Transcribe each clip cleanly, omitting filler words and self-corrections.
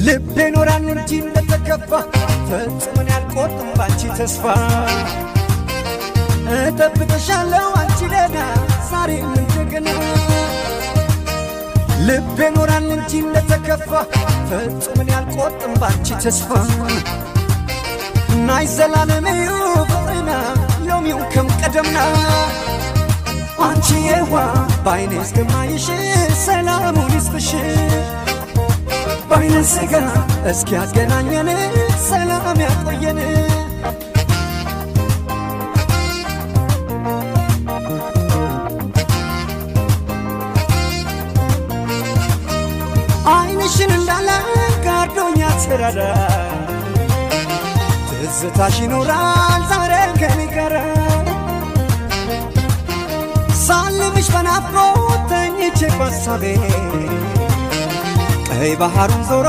ልቤ ኖራን እንጂ እንደተከፋ ፈጽመን ያልቆርጥም ባንቺ ተስፋ እጠብቅሻለሁ አንቺ ለና ዛሬም እንደገና ልቤ ኖራን እንጂ እንደተከፋ ፈጽመን ያልቆርጥም ባንቺ ተስፋ ናይ ዘላለምዩ ፍቅርና ሎሚው ከም ቀደምና አንቺ የዋ ባይኔ እስከማይሽ ሰላሙን ይስጥሽ ባይነ ስጋ እስኪ ያገናኘን ሰላም ያቆየን አይንሽን እንዳለ ጋርዶኛ ተራራ ትዝታሽ ይኖራል ዛሬ ከኔ ጋር ሳልምሽ በናፍቆት ተኝቼ በሀሳቤ ቀይ ባህሩን ዞሮ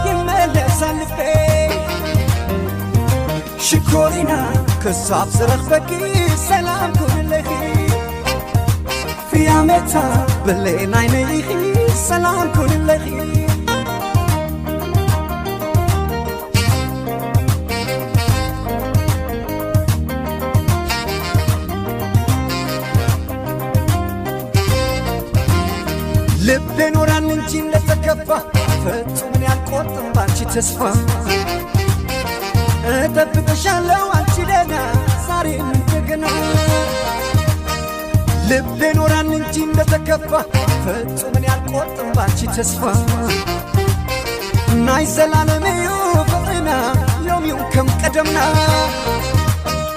ይመለሳል ልቤ ሽኮሪና ከሳብ ዝረኽበኪ ሰላም ኩንለኺ ፊያሜታ ብሌን ዓይነይኺ ሰላም ኩንለኺ ልቤ ኖራን እንጂ እንደተከፋ ፈጽመን ያልቆርጥም ባንቺ ተስፋ እጠብቅሻለሁ አንቺ ለና ዛሬም እንደገና ልቤ ኖራን እንጂ እንደተከፋ ፈጽመን ያልቆርጥም ባንቺ ተስፋ ናይ ዘላለምዩ ፍቅርና ሎሚው ከም ቀደምና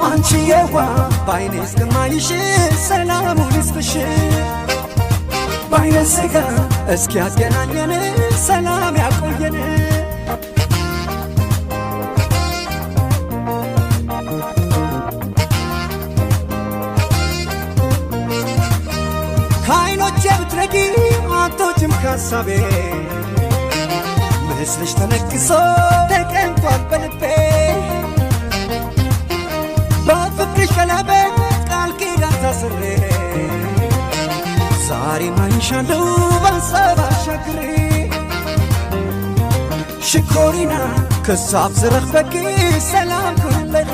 አንቺ የዋ ባይኔ እስከማይሽ ሰላሙን ይስጥሽ ባይነ ስጋ እስኪ ያገናኘን ሰላም ያቆየን ከዓይኖቼ ብትረቂ አትወጪም ከሀሳቤ ምስልሽ ተነቅሶ ተቀምጧል በልቤ በፍቅርሽ ቀለበት ቃል ኪዳን ታስሬ ዛሬ ማንሻለው በሀሳብ አሻግሬ ሽኮሪና ከሳብ ዝረኽበኪ ሰላም ኩንለኺ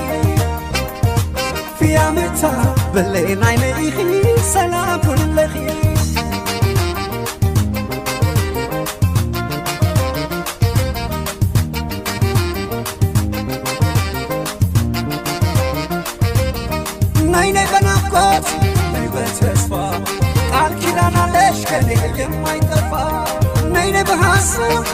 ፊያሜታ ብሌን ዓይነይኺ ሰላም ኩንለኺ ናይ በናፍቆት ናይ በተስፋ ቃል ኪዳን አለሽ ከኔ የማይጠፋ ነይ በሐሳብ